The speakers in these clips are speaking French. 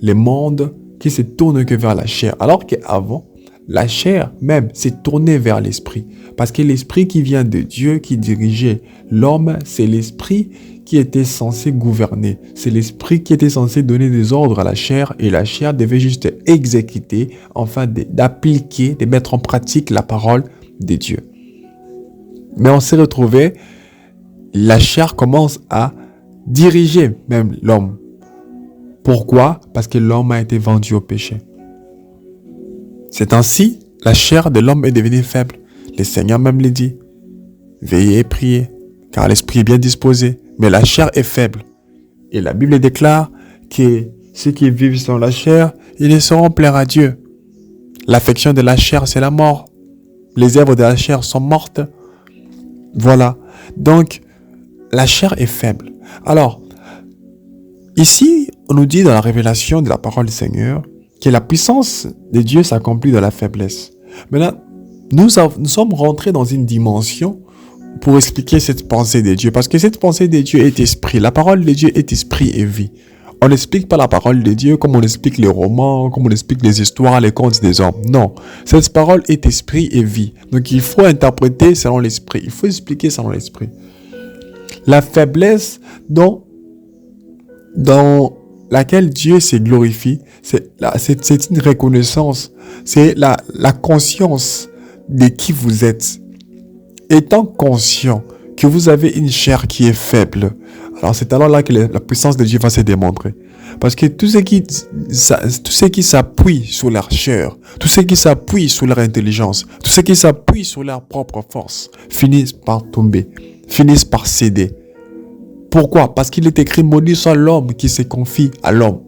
le monde qui se tourne que vers la chair. Alors qu'avant, la chair même s'est tournée vers l'esprit. Parce que l'esprit qui vient de Dieu, qui dirigeait l'homme, c'est l'esprit qui était censé gouverner. C'est l'esprit qui était censé donner des ordres à la chair et la chair devait juste exécuter, enfin d'appliquer, de mettre en pratique la parole de Dieu. Mais on s'est retrouvé, la chair commence à diriger même l'homme. Pourquoi? Parce que l'homme a été vendu au péché. C'est ainsi, la chair de l'homme est devenue faible. Le Seigneur même le dit. Veillez et priez, car l'esprit est bien disposé, mais la chair est faible. Et la Bible déclare que ceux qui vivent sans la chair, ils ne sauront plaire à Dieu. L'affection de la chair, c'est la mort. Les œuvres de la chair sont mortes. Voilà. Donc, la chair est faible. Alors, ici, on nous dit dans la révélation de la parole du Seigneur que la puissance de Dieu s'accomplit dans la faiblesse. Maintenant, nous sommes rentrés dans une dimension pour expliquer cette pensée de Dieu. Parce que cette pensée de Dieu est esprit. La parole de Dieu est esprit et vie. On n'explique pas la parole de Dieu comme on explique les romans, comme on explique les histoires, les contes des hommes. Non. Cette parole est esprit et vie. Donc il faut interpréter selon l'esprit. Il faut expliquer selon l'esprit. La faiblesse dans laquelle Dieu se glorifie, c'est une reconnaissance. C'est la conscience de qui vous êtes. Étant conscient que vous avez une chair qui est faible, alors c'est alors là que la puissance de Dieu va se démontrer. Parce que tous ceux qui s'appuient sur leur chair, tous ceux qui s'appuient sur leur intelligence, tous ceux qui s'appuient sur leur propre force, finissent par tomber, finissent par céder. Pourquoi? Parce qu'il est écrit, maudit soit l'homme qui se confie à l'homme.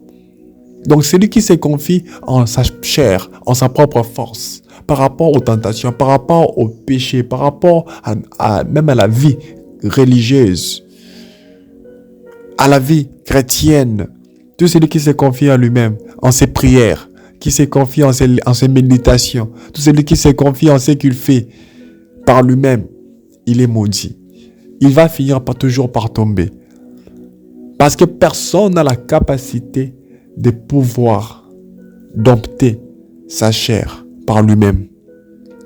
Donc celui qui se confie en sa chair, en sa propre force, par rapport aux tentations, par rapport au péché, par rapport même à la vie religieuse, à la vie chrétienne, tout celui qui se confie en lui-même, en ses prières, qui se confie en ses méditations, tout celui qui se confie en ce qu'il fait par lui-même, il est maudit. Il va finir toujours par tomber. Parce que personne n'a la capacité de pouvoir dompter sa chair par lui-même.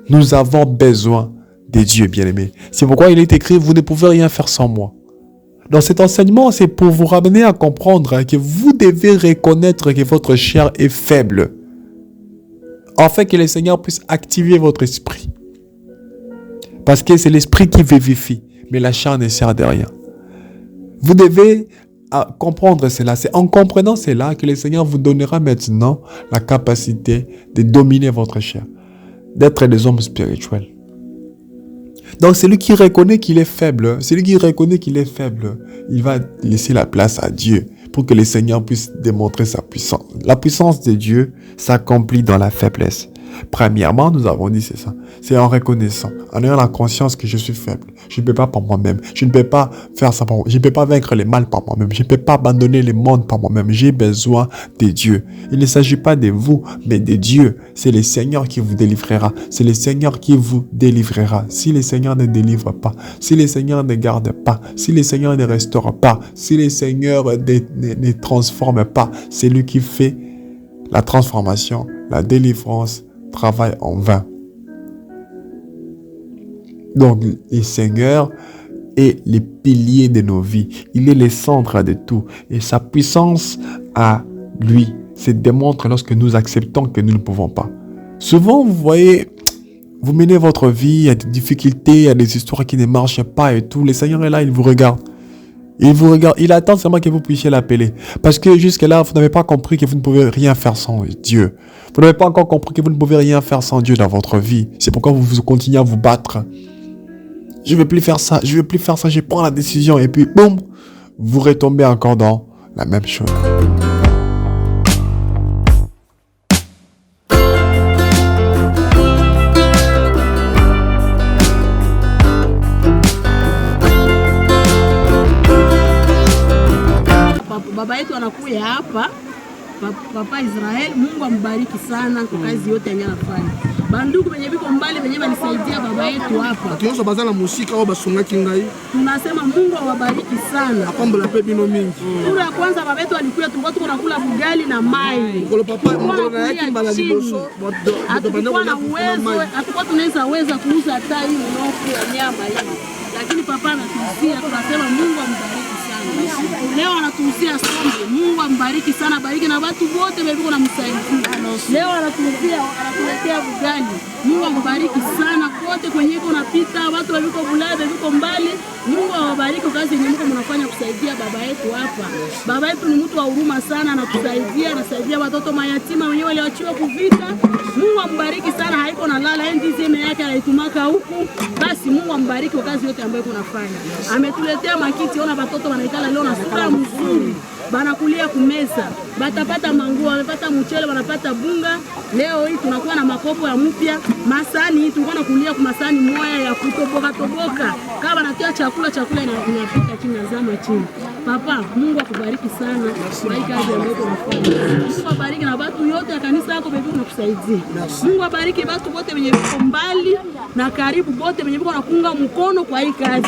Nous avons besoin de Dieu, bien-aimé. C'est pourquoi il est écrit, vous ne pouvez rien faire sans moi. Dans cet enseignement, c'est pour vous ramener à comprendre que vous devez reconnaître que votre chair est faible, afin que le Seigneur puisse activer votre esprit. Parce que c'est l'esprit qui vivifie, mais la chair ne sert de rien. Vous devez comprendre cela. C'est en comprenant cela que le Seigneur vous donnera maintenant la capacité de dominer votre chair, d'être des hommes spirituels. Donc celui qui reconnaît qu'il est faible, il va laisser la place à Dieu pour que le Seigneur puisse démontrer sa puissance. La puissance de Dieu s'accomplit dans la faiblesse. Premièrement, nous avons dit c'est ça. C'est en reconnaissant, en ayant la conscience que je suis faible. Je ne peux pas par moi-même. Je ne peux pas faire ça par moi. Je ne peux pas vaincre le mal par moi-même. Je ne peux pas abandonner le monde par moi-même. J'ai besoin de Dieu. Il ne s'agit pas de vous, mais de Dieu. C'est le Seigneur qui vous délivrera. C'est le Seigneur qui vous délivrera. Si le Seigneur ne délivre pas, si le Seigneur ne garde pas, si le Seigneur ne restaure pas, si le Seigneur ne transforme pas, c'est lui qui fait la transformation, la délivrance, travaille en vain. Donc, le Seigneur est le pilier de nos vies. Il est le centre de tout. Et sa puissance à lui se démontre lorsque nous acceptons que nous ne pouvons pas. Souvent, vous voyez, vous menez votre vie, il y a des difficultés, il y a des histoires qui ne marchent pas et tout. Le Seigneur est là, il vous regarde. Il vous regarde, il attend seulement que vous puissiez l'appeler. Parce que jusque-là, vous n'avez pas compris que vous ne pouvez rien faire sans Dieu. Vous n'avez pas encore compris que vous ne pouvez rien faire sans Dieu dans votre vie. C'est pourquoi vous continuez à vous battre. Je ne veux plus faire ça, je prends la décision. Et puis, boum, vous retombez encore dans la même chose. Baba yetu anakuja hapa, Papa Israel, Mungu ambariki sana kwa kazi yote anayofanya. Bandugu wenye biko mbali wenye walisaidia baba baba yetu hapa. Akionso baza na musika au basungaki ngai. Tunasema Mungu awabariki sana. Akombola pe bino mingi. Turu ya kwanza baba yetu alikuwa tulikuwa tunakula bugali na mai. Kolo papa ngolo na yaki mbala liboso. Hatukuwa na uwezo, hatukuwa tunaweza kuuza hata hii mnofu ya nyama hii. Lakini papa anatuuzia, tunasema Mungu ambariki sana. Leo anatuuzia sombe. Mungu ambariki sana, bariki na watu wote wao wanamsaidia. Leo anatuuzia, anatuletea bugali. Mungu ambariki sana kote kwenye iko napita, watu waliko bulada, waliko mbali. Mungu awabariki kazi yenye mko mnafanya kusaidia baba yetu hapa. Baba yetu ni mtu wa huruma sana, anatusaidia, anasaidia watoto mayatima wenyewe walioachiwa kuvita. Mungu ambariki sana, haiko na lala ndizi yake anaitumaka huku. Basi Mungu ambariki kwa kazi yote ambayo kunafanya. Ametuletea makiti, ona watoto wanaikala leo na sura mzuri. Banakulia kumeza, batapata manguo, wanapata mchele, wanapata bunga. Leo hii tunakuwa na makopo ya mpya, masani tulikuwa nakulia kwa masani moya ya kutoboka. Kama wanatia chakula inapita chini na zama chini. Papa, Mungu akubariki sana kwa hii kazi ambayo unafanya. Mungu abariki na watu yote ya kanisa yako bebe unakusaidia. Mungu abariki watu wote wenye wako mbali na karibu, wote wenye wako nakunga mkono kwa hii kazi.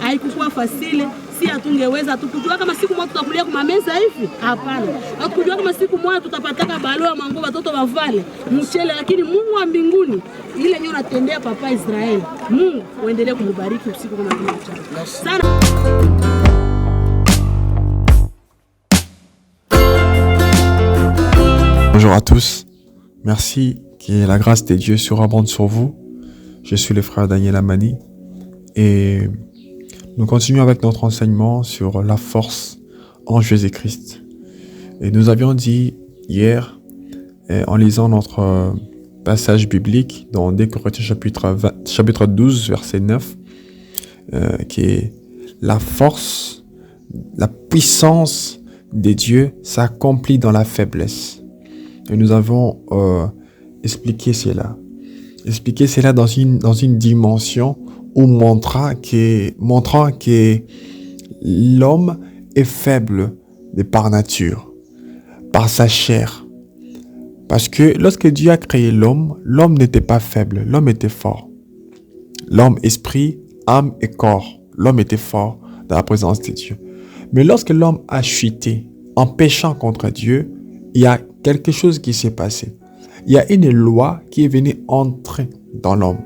Haikuwa fasile. Si hatungeweza tukujua kama siku moja tutakulia kwa meza hivi. Hapana. Hatukujua kama siku moja tutapataka balo ya mango watoto wavale mchele, lakini Mungu wa mbinguni ile yenyewe unatendea papa Israeli. Mungu uendelee kumbariki usiku kama mchana. Sana. Bonjour à tous. Merci que la grâce de Dieu surabonde sur vous. Je suis le frère Daniel Amani et nous continuons avec notre enseignement sur la force en Jésus-Christ. Et nous avions dit hier, en lisant notre passage biblique dans 2 Corinthiens chapitre 12, verset 9, qui est la force, la puissance de Dieu s'accomplit dans la faiblesse. Et nous avons expliqué cela. Expliqué cela dans une dimension ou montrant que l'homme est faible de par nature, par sa chair. Parce que lorsque Dieu a créé l'homme n'était pas faible, l'homme était fort. L'homme, esprit, âme et corps, l'homme était fort dans la présence de Dieu. Mais lorsque l'homme a chuté en péchant contre Dieu, il y a quelque chose qui s'est passé. Il y a une loi qui est venue entrer dans l'homme.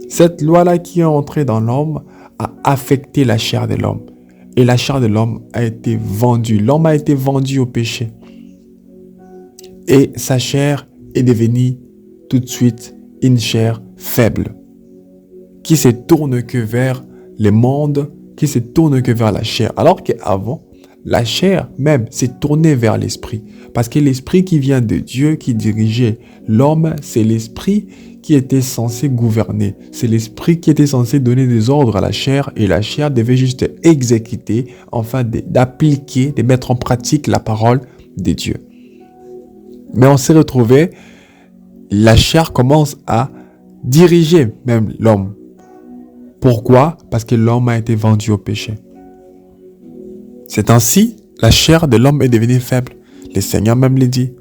Cette loi-là qui est entrée dans l'homme a affecté la chair de l'homme. Et la chair de l'homme a été vendue. L'homme a été vendu au péché. Et sa chair est devenue tout de suite une chair faible, qui se tourne que vers le monde, qui se tourne que vers la chair. Alors qu'avant, la chair même s'est tournée vers l'esprit. Parce que l'esprit qui vient de Dieu, qui dirigeait l'homme, c'est l'esprit qui était censé gouverner. C'est l'esprit qui était censé donner des ordres à la chair. Et la chair devait juste exécuter, enfin d'appliquer, de mettre en pratique la parole de Dieu. Mais on s'est retrouvé, la chair commence à diriger même l'homme. Pourquoi? Parce que l'homme a été vendu au péché. C'est ainsi, la chair de l'homme est devenue faible. Le Seigneur même le dit.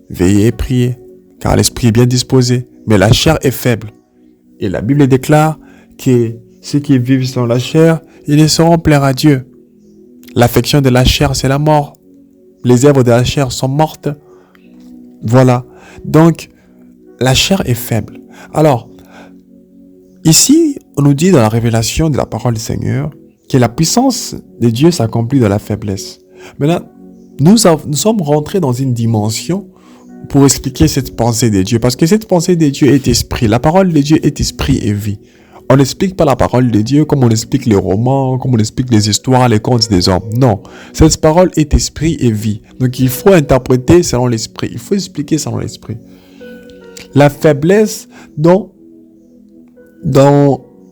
Veillez et priez, car l'esprit est bien disposé, mais la chair est faible. Et la Bible déclare que ceux qui vivent dans la chair, ils ne sauront plaire à Dieu. L'affection de la chair, c'est la mort. Les œuvres de la chair sont mortes. Voilà. Donc, la chair est faible. Alors, ici, on nous dit dans la révélation de la parole du Seigneur que la puissance de Dieu s'accomplit dans la faiblesse. Maintenant, nous sommes rentrés dans une dimension pour expliquer cette pensée de Dieu. Parce que cette pensée de Dieu est esprit. La parole de Dieu est esprit et vie. On n'explique pas la parole de Dieu comme on explique les romans, comme on explique les histoires, les contes des hommes. Non. Cette parole est esprit et vie. Donc il faut interpréter selon l'esprit. Il faut expliquer selon l'esprit. La faiblesse dont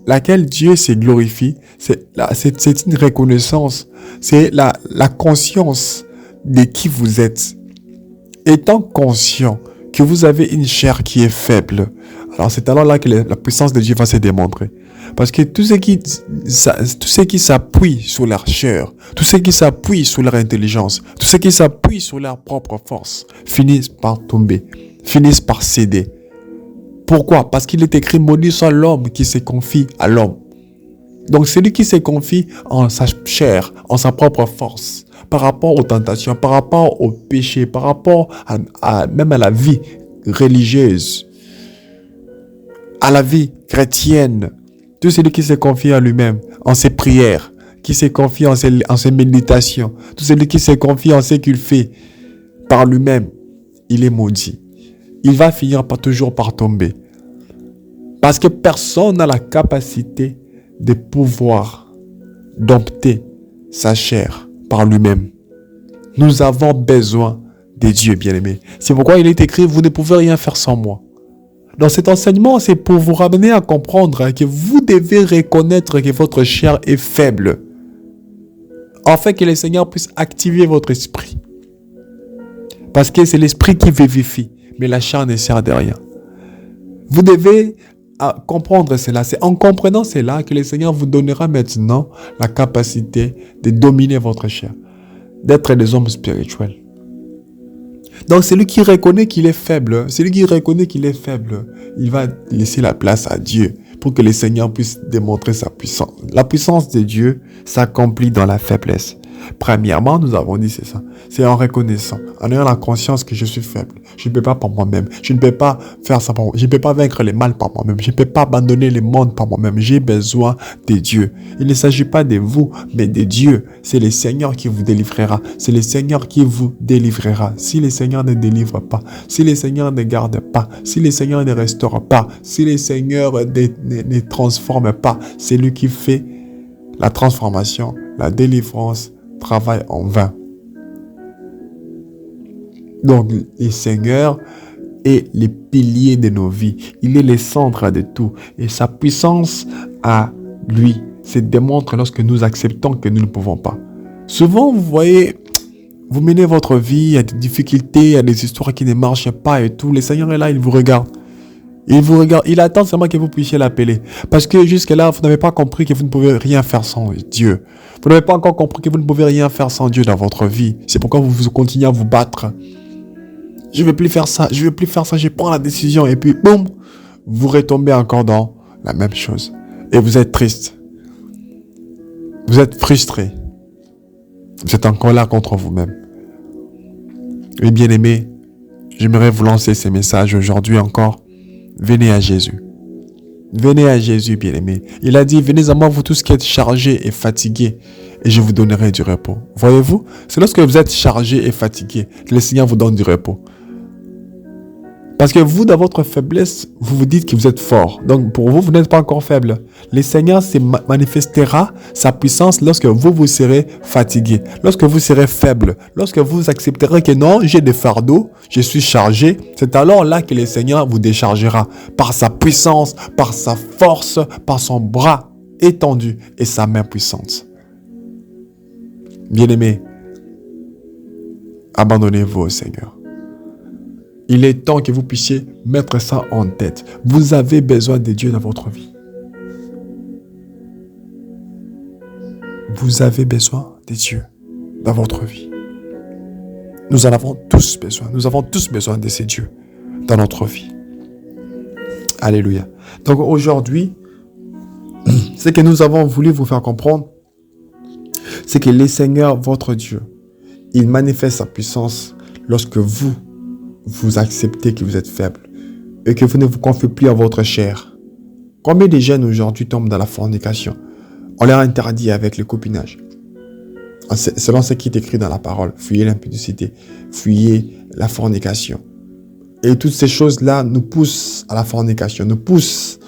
laquelle Dieu se glorifie, c'est une reconnaissance, c'est la conscience de qui vous êtes. Étant conscient que vous avez une chair qui est faible, alors c'est alors là que la puissance de Dieu va se démontrer. Parce que tous ceux qui s'appuient sur leur chair, tous ceux qui s'appuient sur leur intelligence, tous ceux qui s'appuient sur leur propre force, finissent par tomber, finissent par céder. Pourquoi? Parce qu'il est écrit, maudit soit l'homme qui se confie à l'homme. Donc celui qui se confie en sa chair, en sa propre force, par rapport aux tentations, par rapport au péché, par rapport même à la vie religieuse, à la vie chrétienne, tout celui qui se confie en lui-même, en ses prières, qui se confie en ses méditations, tout celui qui se confie en ce qu'il fait par lui-même, il est maudit. Il va finir toujours par tomber. Parce que personne n'a la capacité de pouvoir dompter sa chair par lui-même. Nous avons besoin de Dieu, bien-aimés. C'est pourquoi il est écrit, vous ne pouvez rien faire sans moi. Dans cet enseignement, c'est pour vous ramener à comprendre que vous devez reconnaître que votre chair est faible, afin que le Seigneur puisse activer votre esprit. Parce que c'est l'esprit qui vivifie, mais la chair ne sert de rien. Vous devez comprendre cela. C'est en comprenant cela que le Seigneur vous donnera maintenant la capacité de dominer votre chair, d'être des hommes spirituels. Donc celui qui reconnaît qu'il est faible, il va laisser la place à Dieu pour que le Seigneur puisse démontrer sa puissance. La puissance de Dieu s'accomplit dans la faiblesse. Premièrement, nous avons dit c'est ça. C'est en reconnaissant, en ayant la conscience que je suis faible. Je ne peux pas par moi-même. Je ne peux pas faire ça par moi. Je ne peux pas vaincre le mal par moi-même. Je ne peux pas abandonner le monde par moi-même. J'ai besoin de Dieu. Il ne s'agit pas de vous, mais de Dieu. C'est le Seigneur qui vous délivrera. C'est le Seigneur qui vous délivrera. Si le Seigneur ne délivre pas, si le Seigneur ne garde pas, si le Seigneur ne restaure pas, si le Seigneur ne transforme pas, c'est lui qui fait la transformation, la délivrance, travaille en vain. Donc, le Seigneur est le pilier de nos vies. Il est le centre de tout. Et sa puissance à lui se démontre lorsque nous acceptons que nous ne pouvons pas. Souvent, vous voyez, vous menez votre vie, il y a des difficultés, il y a des histoires qui ne marchent pas et tout. Le Seigneur est là, il vous regarde. Il vous regarde, il attend seulement que vous puissiez l'appeler. Parce que jusque-là, vous n'avez pas compris que vous ne pouvez rien faire sans Dieu. Vous n'avez pas encore compris que vous ne pouvez rien faire sans Dieu dans votre vie. C'est pourquoi vous continuez à vous battre. Je ne veux plus faire ça, je prends la décision. Et puis, boum, vous retombez encore dans la même chose. Et vous êtes triste. Vous êtes frustré. Vous êtes en colère contre vous-même. Et bien aimé, j'aimerais vous lancer ces messages aujourd'hui encore. Venez à Jésus. Venez à Jésus, bien-aimé. Il a dit, venez à moi, vous tous qui êtes chargés et fatigués, et je vous donnerai du repos. Voyez-vous, c'est lorsque vous êtes chargés et fatigués que le Seigneur vous donne du repos. Parce que vous, dans votre faiblesse, vous vous dites que vous êtes fort. Donc, pour vous, vous n'êtes pas encore faible. Le Seigneur se manifestera sa puissance lorsque vous serez fatigué, lorsque vous serez faible, lorsque vous accepterez que non, j'ai des fardeaux, je suis chargé. C'est alors là que le Seigneur vous déchargera par sa puissance, par sa force, par son bras étendu et sa main puissante. Bien-aimés, abandonnez-vous au Seigneur. Il est temps que vous puissiez mettre ça en tête. Vous avez besoin de Dieu dans votre vie. Vous avez besoin de Dieu dans votre vie. Nous en avons tous besoin. Nous avons tous besoin de ces dieux dans notre vie. Alléluia. Donc aujourd'hui, ce que nous avons voulu vous faire comprendre, c'est que le Seigneur, votre Dieu, il manifeste sa puissance lorsque vous acceptez que vous êtes faible et que vous ne vous confiez plus à votre chair. Combien de jeunes aujourd'hui tombent dans la fornication? On leur interdit avec le copinage. Selon ce qui est écrit dans la parole, fuyez l'impudicité, fuyez la fornication. Et toutes ces choses-là nous poussent à la fornication, nous poussent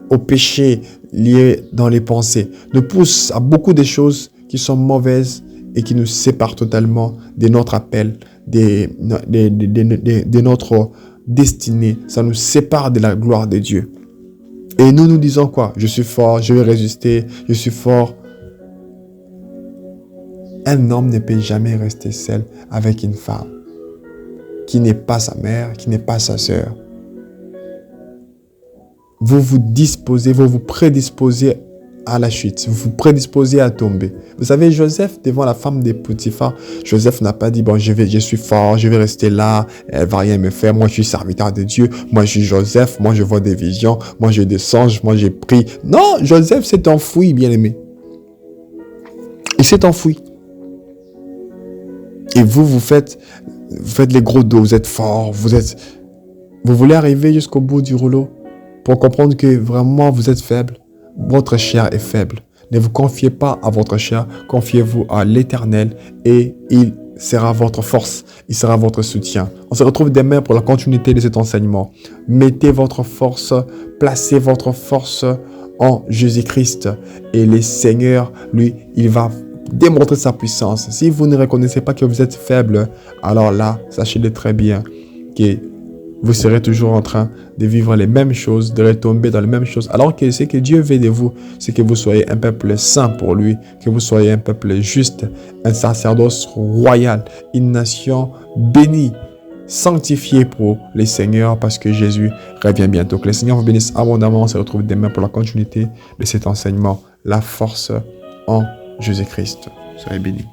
au péché lié dans les pensées, nous poussent à beaucoup de choses qui sont mauvaises et qui nous séparent totalement de notre appel, de notre destinée. Ça nous sépare de la gloire de Dieu. Et nous disons quoi? Je suis fort, je vais résister, je suis fort. Un homme ne peut jamais rester seul avec une femme qui n'est pas sa mère, qui n'est pas sa sœur. Vous vous disposez, vous vous prédisposez à la chute, vous vous prédisposez à tomber. Vous savez, Joseph, devant la femme de Potiphar, Joseph n'a pas dit, bon, je suis fort, je vais rester là, elle va rien me faire, moi je suis serviteur de Dieu, moi je suis Joseph, moi je vois des visions, moi j'ai des songes, moi j'ai pris. Non, Joseph s'est enfoui, bien-aimé. Il s'est enfoui. Et vous faites les gros dos, vous êtes fort, vous voulez arriver jusqu'au bout du rouleau pour comprendre que vraiment vous êtes faible. Votre chair est faible. Ne vous confiez pas à votre chair, confiez-vous à l'Éternel et il sera votre force, il sera votre soutien. On se retrouve demain pour la continuité de cet enseignement. Mettez votre force, placez votre force en Jésus-Christ et le Seigneur, lui, il va démontrer sa puissance. Si vous ne reconnaissez pas que vous êtes faible, alors là, sachez-le très bien que vous serez toujours en train de vivre les mêmes choses, de retomber dans les mêmes choses. Alors que ce que Dieu veut de vous, c'est que vous soyez un peuple saint pour lui, que vous soyez un peuple juste, un sacerdoce royal, une nation bénie, sanctifiée pour les seigneurs, parce que Jésus revient bientôt. Que le Seigneur vous bénisse abondamment. On se retrouve demain pour la continuité de cet enseignement. La force en Jésus-Christ. Soyez bénis.